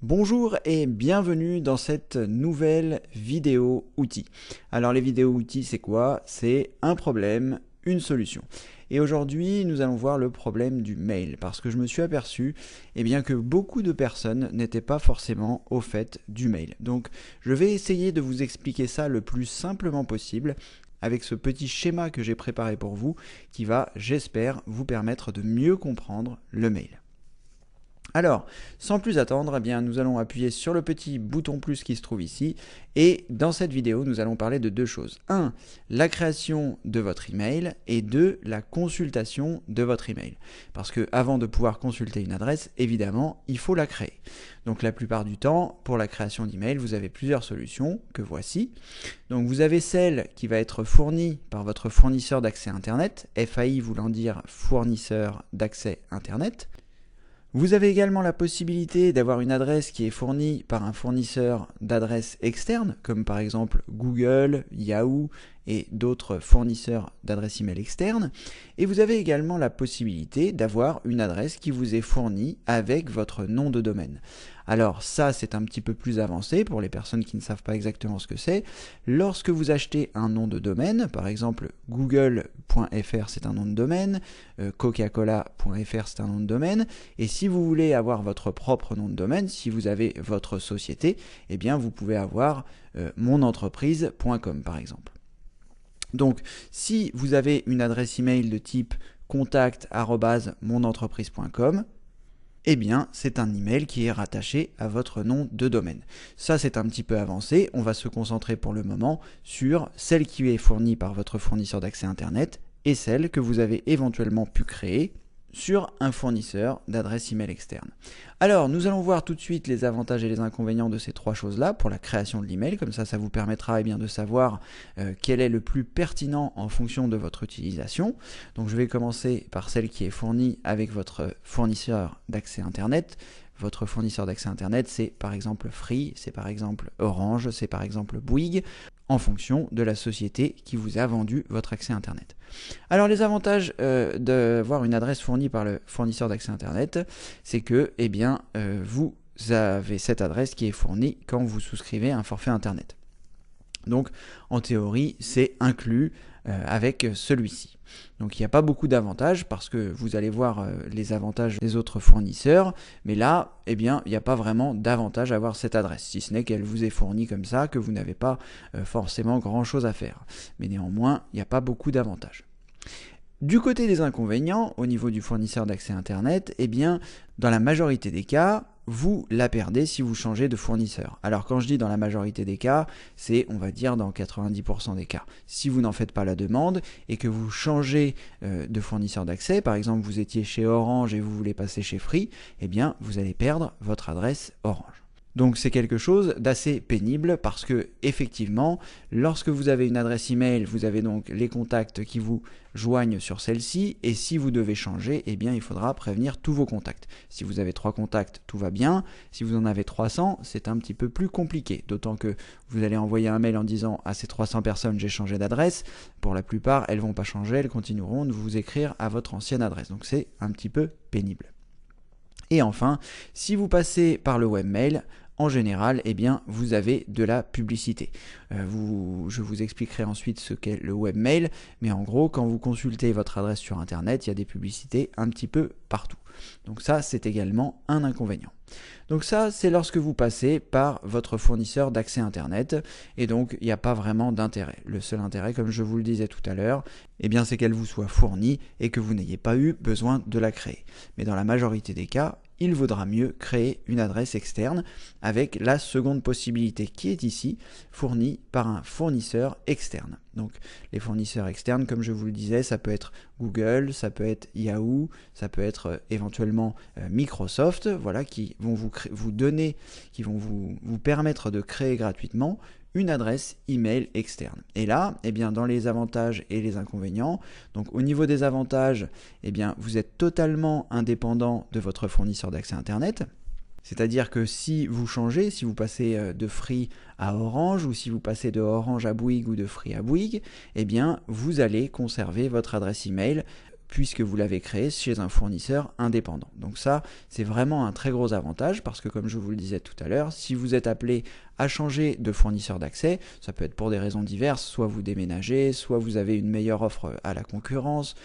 Bonjour et bienvenue dans cette nouvelle vidéo outil. Alors les vidéos outils c'est quoi? C'est un problème, une solution. Et aujourd'hui nous allons voir le problème du mail parce que je me suis aperçu que beaucoup de personnes n'étaient pas forcément au fait du mail. Donc je vais essayer de vous expliquer ça le plus simplement possible avec ce petit schéma que j'ai préparé pour vous qui va, j'espère, vous permettre de mieux comprendre le mail. Alors, sans plus attendre, nous allons appuyer sur le petit bouton plus qui se trouve ici et dans cette vidéo, nous allons parler de deux choses. 1. La création de votre email et 2. La consultation de votre email. Parce que avant de pouvoir consulter une adresse, évidemment, il faut la créer. Donc la plupart du temps, pour la création d'email, vous avez plusieurs solutions que voici. Donc vous avez celle qui va être fournie par votre fournisseur d'accès Internet, FAI voulant dire fournisseur d'accès Internet. Vous avez également la possibilité d'avoir une adresse qui est fournie par un fournisseur d'adresses externes, comme par exemple Google, Yahoo et d'autres fournisseurs d'adresses email externes. Et vous avez également la possibilité d'avoir une adresse qui vous est fournie avec votre nom de domaine. Alors ça, c'est un petit peu plus avancé pour les personnes qui ne savent pas exactement ce que c'est. Lorsque vous achetez un nom de domaine, par exemple google.fr c'est un nom de domaine, coca-cola.fr c'est un nom de domaine, et si vous voulez avoir votre propre nom de domaine, si vous avez votre société, vous pouvez avoir monentreprise.com par exemple. Donc si vous avez une adresse email de type contact@monentreprise.com, c'est un email qui est rattaché à votre nom de domaine. Ça, c'est un petit peu avancé. On va se concentrer pour le moment sur celle qui est fournie par votre fournisseur d'accès Internet et celle que vous avez éventuellement pu créer sur un fournisseur d'adresse email externe. Alors, nous allons voir tout de suite les avantages et les inconvénients de ces trois choses-là pour la création de l'email. Comme ça vous permettra de savoir quel est le plus pertinent en fonction de votre utilisation. Donc, je vais commencer par celle qui est fournie avec votre fournisseur d'accès Internet. Votre fournisseur d'accès Internet, c'est par exemple Free, c'est par exemple Orange, c'est par exemple Bouygues, en fonction de la société qui vous a vendu votre accès Internet. Alors les avantages d'avoir une adresse fournie par le fournisseur d'accès Internet, c'est que vous avez cette adresse qui est fournie quand vous souscrivez à un forfait Internet. Donc en théorie, c'est inclus avec celui-ci. Donc il n'y a pas beaucoup d'avantages parce que vous allez voir les avantages des autres fournisseurs, mais là, il n'y a pas vraiment d'avantage à avoir cette adresse, si ce n'est qu'elle vous est fournie comme ça, que vous n'avez pas forcément grand-chose à faire. Mais néanmoins, il n'y a pas beaucoup d'avantages. Du côté des inconvénients, au niveau du fournisseur d'accès Internet, dans la majorité des cas, vous la perdez si vous changez de fournisseur. Alors quand je dis dans la majorité des cas, c'est on va dire dans 90% des cas. Si vous n'en faites pas la demande et que vous changez de fournisseur d'accès, par exemple vous étiez chez Orange et vous voulez passer chez Free, vous allez perdre votre adresse Orange. Donc c'est quelque chose d'assez pénible parce que effectivement, lorsque vous avez une adresse email, vous avez donc les contacts qui vous joignent sur celle-ci et si vous devez changer, il faudra prévenir tous vos contacts. Si vous avez 3 contacts, tout va bien. Si vous en avez 300, c'est un petit peu plus compliqué. D'autant que vous allez envoyer un mail en disant à ces 300 personnes j'ai changé d'adresse. Pour la plupart, elles ne vont pas changer, elles continueront de vous écrire à votre ancienne adresse. Donc c'est un petit peu pénible. Et enfin, si vous passez par le webmail, en général, vous avez de la publicité. Je vous expliquerai ensuite ce qu'est le webmail, mais en gros, quand vous consultez votre adresse sur Internet, il y a des publicités un petit peu partout. Donc ça, c'est également un inconvénient. Donc ça, c'est lorsque vous passez par votre fournisseur d'accès Internet, et donc il n'y a pas vraiment d'intérêt. Le seul intérêt, comme je vous le disais tout à l'heure, c'est qu'elle vous soit fournie et que vous n'ayez pas eu besoin de la créer. Mais dans la majorité des cas, il vaudra mieux créer une adresse externe avec la seconde possibilité qui est ici, fournie par un fournisseur externe. Donc les fournisseurs externes, comme je vous le disais, ça peut être Google, ça peut être Yahoo, ça peut être éventuellement Microsoft, voilà, qui vont vous permettre de créer gratuitement une adresse email externe. Et là, dans les avantages et les inconvénients, donc au niveau des avantages, vous êtes totalement indépendant de votre fournisseur d'accès Internet. C'est-à-dire que si vous changez, si vous passez de Free à Orange ou si vous passez de Orange à Bouygues ou de Free à Bouygues, vous allez conserver votre adresse email puisque vous l'avez créé chez un fournisseur indépendant. Donc ça, c'est vraiment un très gros avantage parce que comme je vous le disais tout à l'heure, si vous êtes appelé à changer de fournisseur d'accès, ça peut être pour des raisons diverses, soit vous déménagez, soit vous avez une meilleure offre à la concurrence,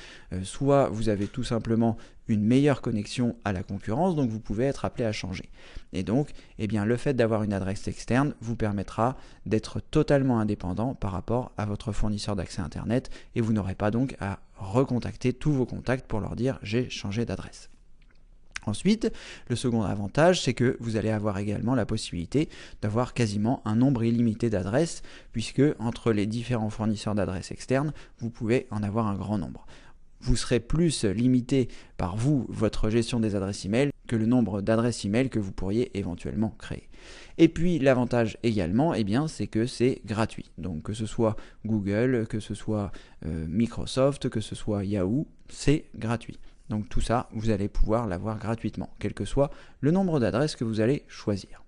soit vous avez tout simplement une meilleure connexion à la concurrence, donc vous pouvez être appelé à changer. Et donc, eh bien, le fait d'avoir une adresse externe vous permettra d'être totalement indépendant par rapport à votre fournisseur d'accès Internet et vous n'aurez pas donc à recontacter tous vos contacts pour leur dire « j'ai changé d'adresse ». Ensuite, le second avantage, c'est que vous allez avoir également la possibilité d'avoir quasiment un nombre illimité d'adresses, puisque entre les différents fournisseurs d'adresses externes, vous pouvez en avoir un grand nombre. Vous serez plus limité par votre gestion des adresses email, que le nombre d'adresses email que vous pourriez éventuellement créer. Et puis l'avantage également, eh bien, c'est que c'est gratuit. Donc que ce soit Google, que ce soit Microsoft, que ce soit Yahoo, c'est gratuit. Donc tout ça, vous allez pouvoir l'avoir gratuitement, quel que soit le nombre d'adresses que vous allez choisir.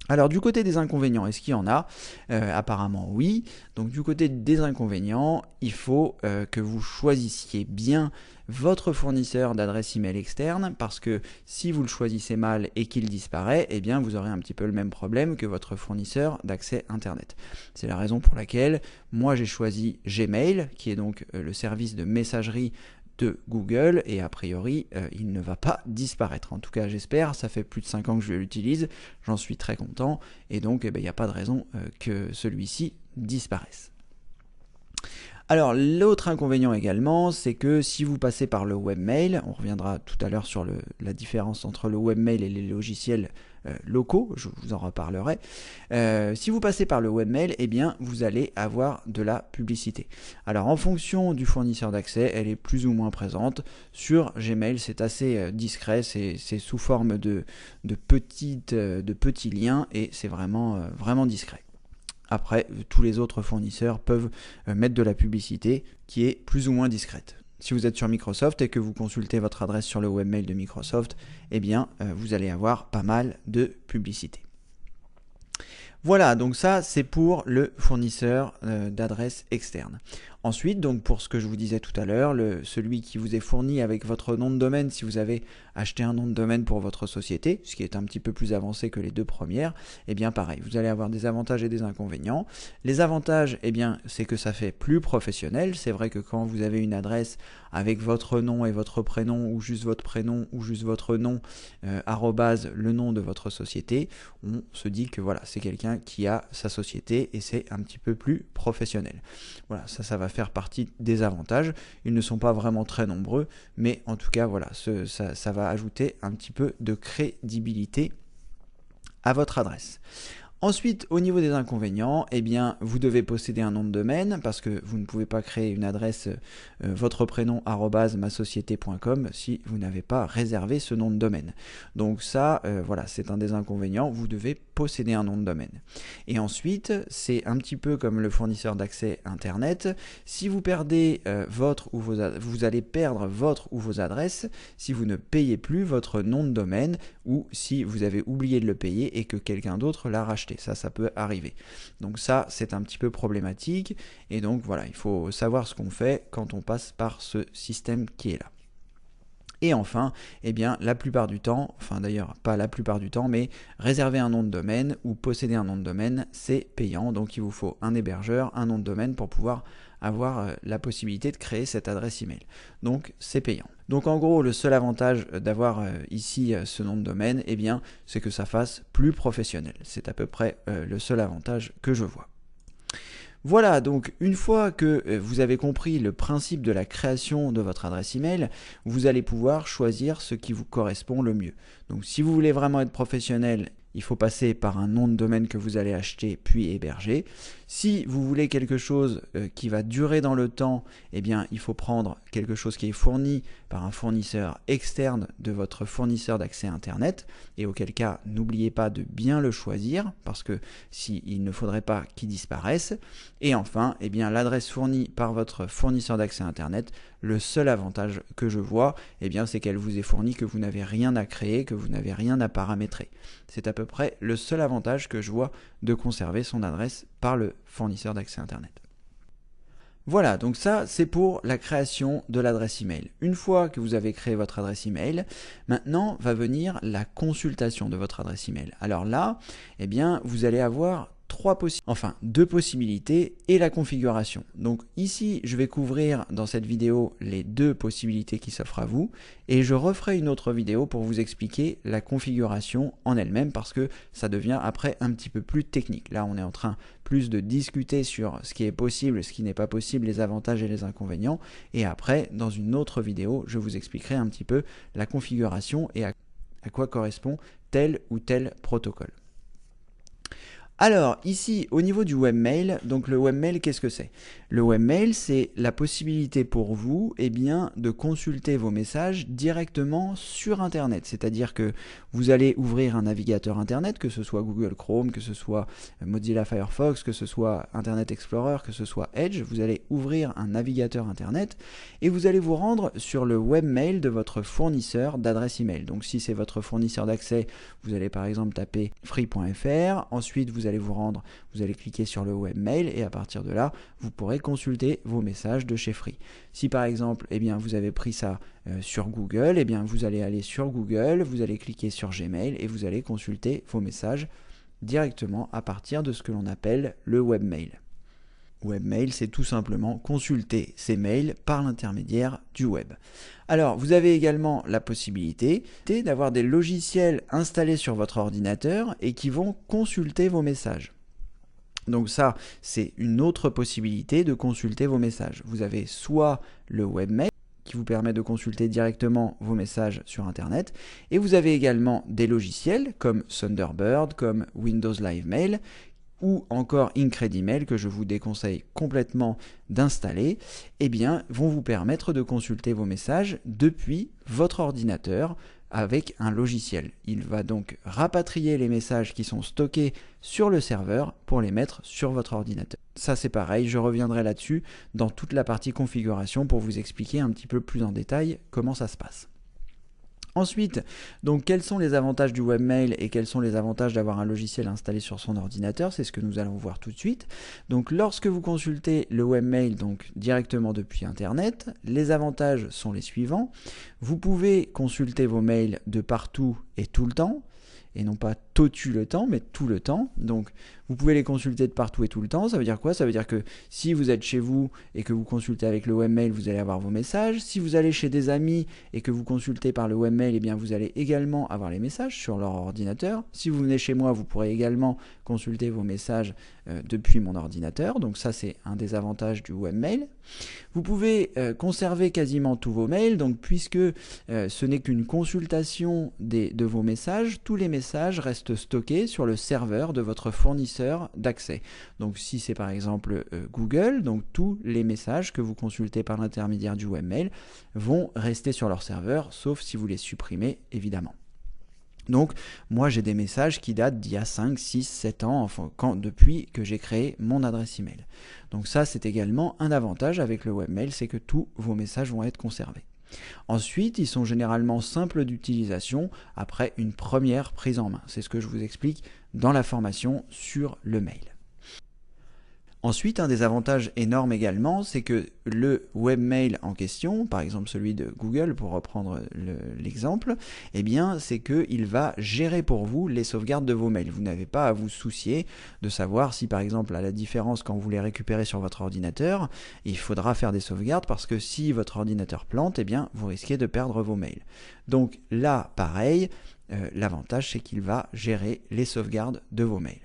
Alors du côté des inconvénients, est-ce qu'il y en a ? Apparemment oui. Donc du côté des inconvénients, il faut que vous choisissiez bien votre fournisseur d'adresse email externe, parce que si vous le choisissez mal et qu'il disparaît, eh bien vous aurez un petit peu le même problème que votre fournisseur d'accès Internet. C'est la raison pour laquelle moi j'ai choisi Gmail, qui est donc le service de messagerie de Google, et a priori il ne va pas disparaître. En tout cas j'espère, ça fait plus de 5 ans que je l'utilise, j'en suis très content, et donc il n'y a pas de raison que celui-ci disparaisse. Alors l'autre inconvénient également, c'est que si vous passez par le webmail, on reviendra tout à l'heure sur la différence entre le webmail et les logiciels locaux, je vous en reparlerai. Si vous passez par le webmail, eh bien vous allez avoir de la publicité. Alors en fonction du fournisseur d'accès, elle est plus ou moins présente. Sur Gmail, c'est assez discret, c'est sous forme de petits liens et c'est vraiment discret. Après, tous les autres fournisseurs peuvent mettre de la publicité qui est plus ou moins discrète. Si vous êtes sur Microsoft et que vous consultez votre adresse sur le webmail de Microsoft, eh bien, vous allez avoir pas mal de publicité. Voilà, donc ça c'est pour le fournisseur d'adresse externe. Ensuite, donc pour ce que je vous disais tout à l'heure, celui qui vous est fourni avec votre nom de domaine, si vous avez acheté un nom de domaine pour votre société, ce qui est un petit peu plus avancé que les deux premières, eh bien pareil, vous allez avoir des avantages et des inconvénients. Les avantages, eh bien, c'est que ça fait plus professionnel. C'est vrai que quand vous avez une adresse avec votre nom et votre prénom, ou juste votre prénom, ou juste votre nom, arrobase le nom de votre société, on se dit que voilà, c'est quelqu'un qui a sa société et c'est un petit peu plus professionnel. Voilà, ça va faire partie des avantages. Ils ne sont pas vraiment très nombreux, mais en tout cas, voilà, ça va ajouter un petit peu de crédibilité à votre adresse. Ensuite, au niveau des inconvénients, eh bien, vous devez posséder un nom de domaine parce que vous ne pouvez pas créer une adresse votre prénom @masociété.com si vous n'avez pas réservé ce nom de domaine. Donc ça, voilà, c'est un des inconvénients. Vous devez posséder un nom de domaine. Et ensuite, c'est un petit peu comme le fournisseur d'accès Internet. Si vous perdez vous allez perdre votre ou vos adresses si vous ne payez plus votre nom de domaine ou si vous avez oublié de le payer et que quelqu'un d'autre l'a racheté. Ça peut arriver. Donc ça, c'est un petit peu problématique. Et donc voilà, il faut savoir ce qu'on fait quand on passe par ce système qui est là. Et enfin, eh bien, la plupart du temps, enfin d'ailleurs pas la plupart du temps, mais réserver un nom de domaine ou posséder un nom de domaine, c'est payant. Donc il vous faut un hébergeur, un nom de domaine pour pouvoir avoir la possibilité de créer cette adresse email. Donc c'est payant. Donc en gros, le seul avantage d'avoir ici ce nom de domaine, eh bien, c'est que ça fasse plus professionnel. C'est à peu près le seul avantage que je vois. Voilà, donc une fois que vous avez compris le principe de la création de votre adresse email, vous allez pouvoir choisir ce qui vous correspond le mieux. Donc si vous voulez vraiment être professionnel, il faut passer par un nom de domaine que vous allez acheter puis héberger. Si vous voulez quelque chose qui va durer dans le temps, eh bien il faut prendre quelque chose qui est fourni par un fournisseur externe de votre fournisseur d'accès Internet, et auquel cas n'oubliez pas de bien le choisir parce que il ne faudrait pas qu'il disparaisse. Et enfin, eh bien l'adresse fournie par votre fournisseur d'accès Internet, le seul avantage que je vois, eh bien c'est qu'elle vous est fournie, que vous n'avez rien à créer, que vous n'avez rien à paramétrer. C'est à peu près le seul avantage que je vois de conserver son adresse par le fournisseur d'accès Internet. Voilà, donc ça c'est pour la création de l'adresse email. Une fois que vous avez créé votre adresse email, maintenant va venir la consultation de votre adresse email. Alors là, eh bien, vous allez avoir deux possibilités et la configuration. Donc ici, je vais couvrir dans cette vidéo les deux possibilités qui s'offrent à vous et je referai une autre vidéo pour vous expliquer la configuration en elle-même parce que ça devient après un petit peu plus technique. Là, on est en train plus de discuter sur ce qui est possible, ce qui n'est pas possible, les avantages et les inconvénients. Et après, dans une autre vidéo, je vous expliquerai un petit peu la configuration et à quoi correspond tel ou tel protocole. Alors ici au niveau du webmail, donc le webmail qu'est-ce que c'est? Le webmail c'est la possibilité pour vous de consulter vos messages directement sur internet, c'est-à-dire que vous allez ouvrir un navigateur internet, que ce soit Google Chrome, que ce soit Mozilla Firefox, que ce soit Internet Explorer, que ce soit Edge, vous allez ouvrir un navigateur internet et vous allez vous rendre sur le webmail de votre fournisseur d'adresse email. Donc si c'est votre fournisseur d'accès, vous allez par exemple taper free.fr, ensuite vous allez cliquer sur le webmail et à partir de là, vous pourrez consulter vos messages de chez Free. Si par exemple, vous avez pris ça sur Google, vous allez aller sur Google, vous allez cliquer sur Gmail et vous allez consulter vos messages directement à partir de ce que l'on appelle le webmail. Webmail, c'est tout simplement consulter ces mails par l'intermédiaire du web. Alors, vous avez également la possibilité d'avoir des logiciels installés sur votre ordinateur et qui vont consulter vos messages. Donc ça, c'est une autre possibilité de consulter vos messages. Vous avez soit le webmail qui vous permet de consulter directement vos messages sur Internet, et vous avez également des logiciels comme Thunderbird, comme Windows Live Mail, ou encore Incredimail que je vous déconseille complètement d'installer, vont vous permettre de consulter vos messages depuis votre ordinateur avec un logiciel. Il va donc rapatrier les messages qui sont stockés sur le serveur pour les mettre sur votre ordinateur. Ça c'est pareil, je reviendrai là-dessus dans toute la partie configuration pour vous expliquer un petit peu plus en détail comment ça se passe. Ensuite, donc quels sont les avantages du webmail et quels sont les avantages d'avoir un logiciel installé sur son ordinateur? C'est ce que nous allons voir tout de suite. Donc lorsque vous consultez le webmail directement depuis Internet, les avantages sont les suivants. Vous pouvez consulter vos mails de partout et tout le temps, et non pas totu le temps, mais tout le temps. Donc vous pouvez les consulter de partout et tout le temps. Ça veut dire quoi? Ça veut dire que si vous êtes chez vous et que vous consultez avec le webmail, vous allez avoir vos messages. Si vous allez chez des amis et que vous consultez par le webmail, vous allez également avoir les messages sur leur ordinateur. Si vous venez chez moi, vous pourrez également consulter vos messages depuis mon ordinateur. Donc ça, c'est un des avantages du webmail. Vous pouvez conserver quasiment tous vos mails. Donc puisque ce n'est qu'une consultation de vos messages, tous les messages restent stockés sur le serveur de votre fournisseur d'accès. Donc si c'est par exemple Google, donc tous les messages que vous consultez par l'intermédiaire du webmail vont rester sur leur serveur, sauf si vous les supprimez évidemment. Donc moi j'ai des messages qui datent d'il y a 5, 6, 7 ans, depuis que j'ai créé mon adresse email. Donc ça c'est également un avantage avec le webmail, c'est que tous vos messages vont être conservés. Ensuite, ils sont généralement simples d'utilisation après une première prise en main. C'est ce que je vous explique dans la formation sur le mail. Ensuite, un des avantages énormes également, c'est que le webmail en question, par exemple celui de Google pour reprendre l'exemple, c'est qu'il va gérer pour vous les sauvegardes de vos mails. Vous n'avez pas à vous soucier de savoir si par exemple à la différence quand vous les récupérez sur votre ordinateur, il faudra faire des sauvegardes parce que si votre ordinateur plante, vous risquez de perdre vos mails. Donc là, pareil, l'avantage c'est qu'il va gérer les sauvegardes de vos mails.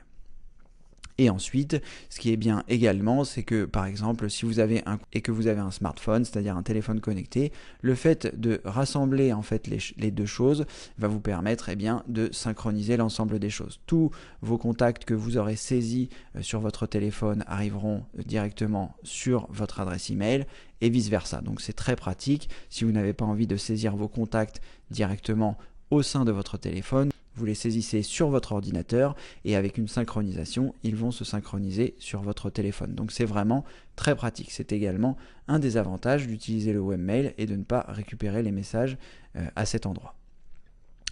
Et ensuite, ce qui est bien également, c'est que par exemple, si vous avez un smartphone, c'est-à-dire un téléphone connecté, le fait de rassembler en fait les deux choses va vous permettre de synchroniser l'ensemble des choses. Tous vos contacts que vous aurez saisis sur votre téléphone arriveront directement sur votre adresse email et vice versa. Donc c'est très pratique. Si vous n'avez pas envie de saisir vos contacts directement au sein de votre téléphone, vous les saisissez sur votre ordinateur et avec une synchronisation, ils vont se synchroniser sur votre téléphone. Donc c'est vraiment très pratique. C'est également un des avantages d'utiliser le webmail et de ne pas récupérer les messages à cet endroit.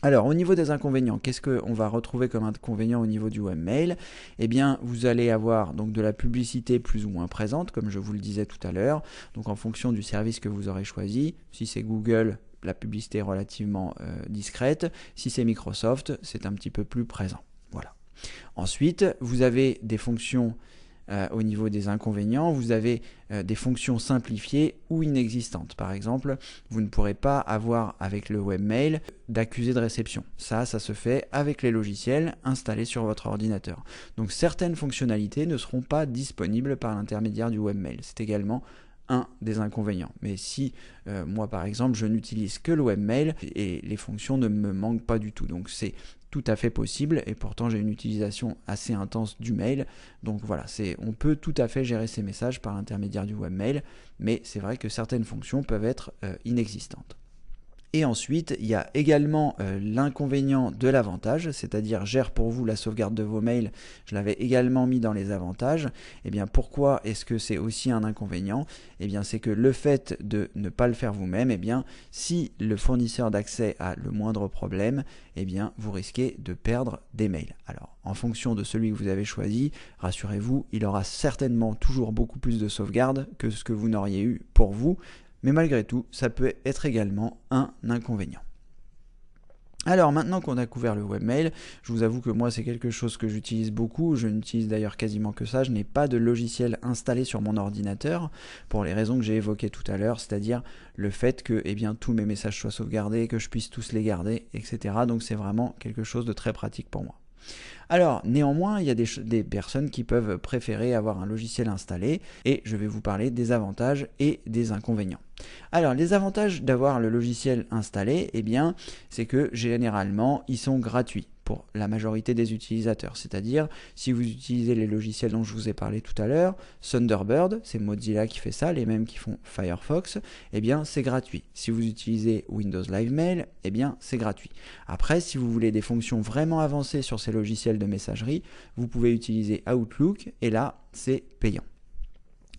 Alors, au niveau des inconvénients, qu'est-ce qu'on va retrouver comme inconvénient au niveau du webmail? Eh bien, vous allez avoir donc de la publicité plus ou moins présente, comme je vous le disais tout à l'heure. Donc, en fonction du service que vous aurez choisi, si c'est Google, la publicité est relativement discrète. Si c'est Microsoft, c'est un petit peu plus présent. Voilà. Ensuite, vous avez des fonctions au niveau des inconvénients, vous avez des fonctions simplifiées ou inexistantes. Par exemple, vous ne pourrez pas avoir avec le webmail d'accusé de réception. Ça se fait avec les logiciels installés sur votre ordinateur. Donc certaines fonctionnalités ne seront pas disponibles par l'intermédiaire du webmail. C'est également un des inconvénients. Mais si moi par exemple je n'utilise que le webmail et les fonctions ne me manquent pas du tout. Donc c'est tout à fait possible et pourtant j'ai une utilisation assez intense du mail. Donc voilà, on peut tout à fait gérer ces messages par l'intermédiaire du webmail, mais c'est vrai que certaines fonctions peuvent être inexistantes. Et ensuite, il y a également l'inconvénient de l'avantage, c'est-à-dire gère pour vous la sauvegarde de vos mails. Je l'avais également mis dans les avantages. Eh bien, pourquoi est-ce que c'est aussi un inconvénient? Eh bien, c'est que le fait de ne pas le faire vous-même, eh bien, si le fournisseur d'accès a le moindre problème, eh bien, vous risquez de perdre des mails. Alors, en fonction de celui que vous avez choisi, rassurez-vous, il aura certainement toujours beaucoup plus de sauvegarde que ce que vous n'auriez eu pour vous. Mais malgré tout, ça peut être également un inconvénient. Alors maintenant qu'on a couvert le webmail, je vous avoue que moi c'est quelque chose que j'utilise beaucoup, je n'utilise d'ailleurs quasiment que ça, je n'ai pas de logiciel installé sur mon ordinateur pour les raisons que j'ai évoquées tout à l'heure, c'est-à-dire le fait que tous mes messages soient sauvegardés, que je puisse tous les garder, etc. Donc c'est vraiment quelque chose de très pratique pour moi. Alors néanmoins, il y a des personnes qui peuvent préférer avoir un logiciel installé et je vais vous parler des avantages et des inconvénients. Alors les avantages d'avoir le logiciel installé, eh bien, c'est que généralement ils sont gratuits pour la majorité des utilisateurs. C'est-à-dire, si vous utilisez les logiciels dont je vous ai parlé tout à l'heure, Thunderbird, c'est Mozilla qui fait ça, les mêmes qui font Firefox, eh bien c'est gratuit. Si vous utilisez Windows Live Mail, eh bien c'est gratuit. Après, si vous voulez des fonctions vraiment avancées sur ces logiciels de messagerie, vous pouvez utiliser Outlook, et là, c'est payant.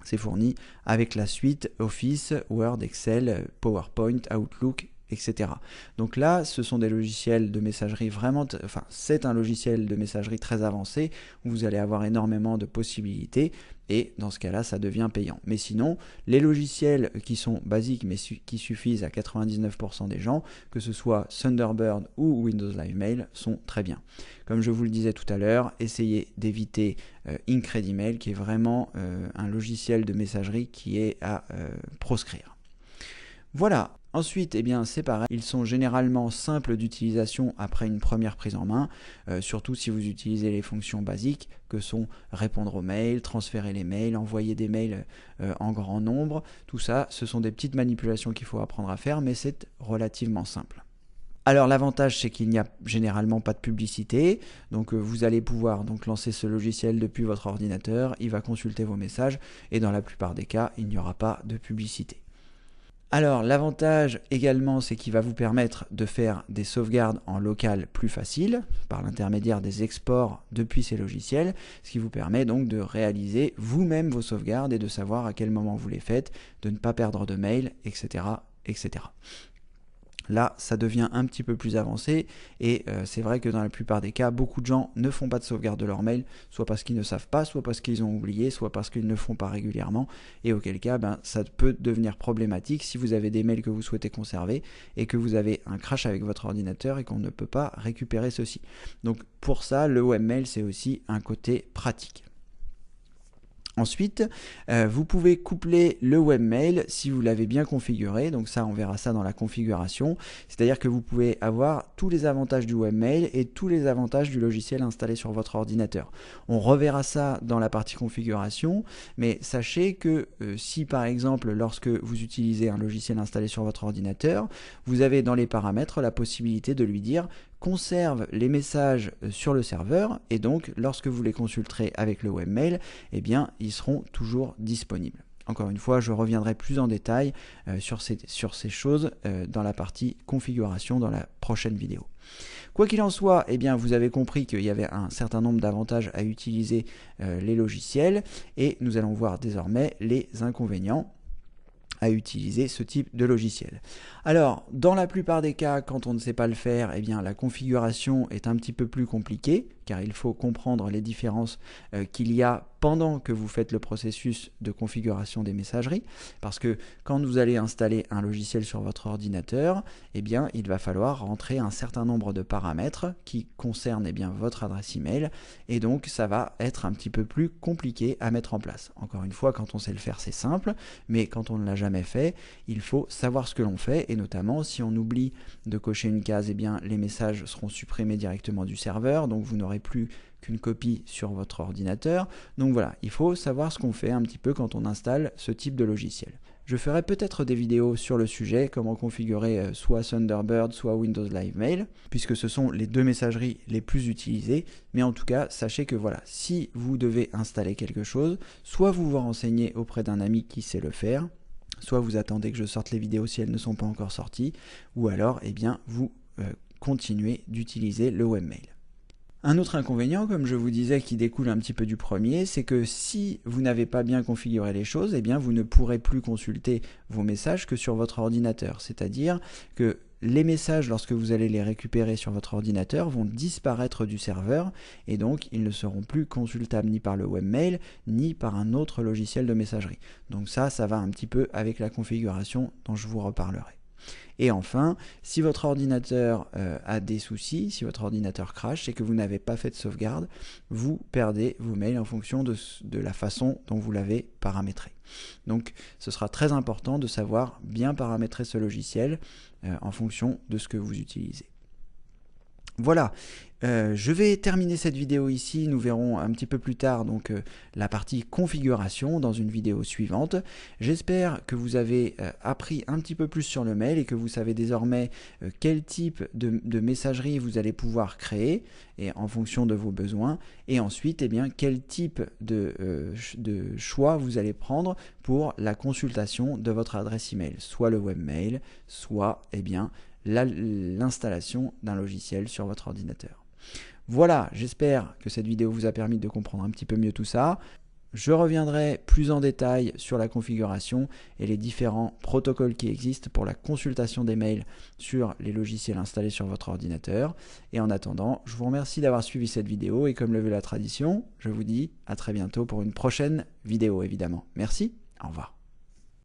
C'est fourni avec la suite Office, Word, Excel, PowerPoint, Outlook, etc. Donc là, ce sont des logiciels de messagerie c'est un logiciel de messagerie très avancé où vous allez avoir énormément de possibilités et dans ce cas-là, ça devient payant. Mais sinon, les logiciels qui sont basiques mais qui suffisent à 99% des gens, que ce soit Thunderbird ou Windows Live Mail, sont très bien. Comme je vous le disais tout à l'heure, essayez d'éviter Incredimail qui est vraiment un logiciel de messagerie qui est à proscrire. Voilà. Ensuite, c'est pareil, ils sont généralement simples d'utilisation après une première prise en main, surtout si vous utilisez les fonctions basiques que sont répondre aux mails, transférer les mails, envoyer des mails en grand nombre. Tout ça, ce sont des petites manipulations qu'il faut apprendre à faire, mais c'est relativement simple. Alors l'avantage c'est qu'il n'y a généralement pas de publicité, donc vous allez pouvoir lancer ce logiciel depuis votre ordinateur, il va consulter vos messages et dans la plupart des cas, il n'y aura pas de publicité. Alors l'avantage également c'est qu'il va vous permettre de faire des sauvegardes en local plus faciles par l'intermédiaire des exports depuis ces logiciels, ce qui vous permet donc de réaliser vous-même vos sauvegardes et de savoir à quel moment vous les faites, de ne pas perdre de mails, etc. etc. Là, ça devient un petit peu plus avancé et c'est vrai que dans la plupart des cas, beaucoup de gens ne font pas de sauvegarde de leur mail, soit parce qu'ils ne savent pas, soit parce qu'ils ont oublié, soit parce qu'ils ne le font pas régulièrement et auquel cas, ça peut devenir problématique si vous avez des mails que vous souhaitez conserver et que vous avez un crash avec votre ordinateur et qu'on ne peut pas récupérer ceci. Donc pour ça, le webmail, c'est aussi un côté pratique. Ensuite, vous pouvez coupler le webmail si vous l'avez bien configuré, donc ça on verra ça dans la configuration, c'est-à-dire que vous pouvez avoir tous les avantages du webmail et tous les avantages du logiciel installé sur votre ordinateur. On reverra ça dans la partie configuration, mais sachez que si par exemple lorsque vous utilisez un logiciel installé sur votre ordinateur, vous avez dans les paramètres la possibilité de lui dire conserve les messages sur le serveur et donc lorsque vous les consulterez avec le webmail, ils seront toujours disponibles. Encore une fois, je reviendrai plus en détail sur ces choses dans la partie configuration dans la prochaine vidéo. Quoi qu'il en soit, vous avez compris qu'il y avait un certain nombre d'avantages à utiliser les logiciels et nous allons voir désormais les inconvénients. à utiliser ce type de logiciel. Alors, dans la plupart des cas, quand on ne sait pas le faire, eh bien, la configuration est un petit peu plus compliquée, car il faut comprendre les différences qu'il y a pendant que vous faites le processus de configuration des messageries, parce que quand vous allez installer un logiciel sur votre ordinateur, eh bien, il va falloir rentrer un certain nombre de paramètres qui concernent votre adresse email, et donc ça va être un petit peu plus compliqué à mettre en place. Encore une fois, quand on sait le faire, c'est simple, mais quand on ne l'a jamais fait, il faut savoir ce que l'on fait, et notamment si on oublie de cocher une case, eh bien, les messages seront supprimés directement du serveur, donc vous n'aurez plus qu'une copie sur votre ordinateur. Donc voilà, il faut savoir ce qu'on fait un petit peu quand on installe ce type de logiciel. Je ferai peut-être des vidéos sur le sujet, comment configurer soit Thunderbird, soit Windows Live Mail, puisque ce sont les deux messageries les plus utilisées. Mais en tout cas, sachez que voilà, si vous devez installer quelque chose, soit vous vous renseignez auprès d'un ami qui sait le faire, soit vous attendez que je sorte les vidéos si elles ne sont pas encore sorties, ou alors eh bien, vous continuez d'utiliser le webmail. Un autre inconvénient, comme je vous disais, qui découle un petit peu du premier, c'est que si vous n'avez pas bien configuré les choses, eh bien vous ne pourrez plus consulter vos messages que sur votre ordinateur. C'est-à-dire que les messages, lorsque vous allez les récupérer sur votre ordinateur, vont disparaître du serveur et donc ils ne seront plus consultables ni par le webmail ni par un autre logiciel de messagerie. Donc ça va un petit peu avec la configuration dont je vous reparlerai. Et enfin, si votre ordinateur a des soucis, si votre ordinateur crache et que vous n'avez pas fait de sauvegarde, vous perdez vos mails en fonction de la façon dont vous l'avez paramétré. Donc ce sera très important de savoir bien paramétrer ce logiciel en fonction de ce que vous utilisez. Voilà, je vais terminer cette vidéo ici. Nous verrons un petit peu plus tard donc la partie configuration dans une vidéo suivante. J'espère que vous avez appris un petit peu plus sur le mail et que vous savez désormais quel type de messagerie vous allez pouvoir créer et en fonction de vos besoins, et ensuite eh bien, quel type de choix vous allez prendre pour la consultation de votre adresse email, soit le webmail, soit eh bien, l'installation d'un logiciel sur votre ordinateur. Voilà, j'espère que cette vidéo vous a permis de comprendre un petit peu mieux tout ça. Je reviendrai plus en détail sur la configuration et les différents protocoles qui existent pour la consultation des mails sur les logiciels installés sur votre ordinateur. Et en attendant, je vous remercie d'avoir suivi cette vidéo et comme le veut la tradition, je vous dis à très bientôt pour une prochaine vidéo évidemment. Merci, au revoir.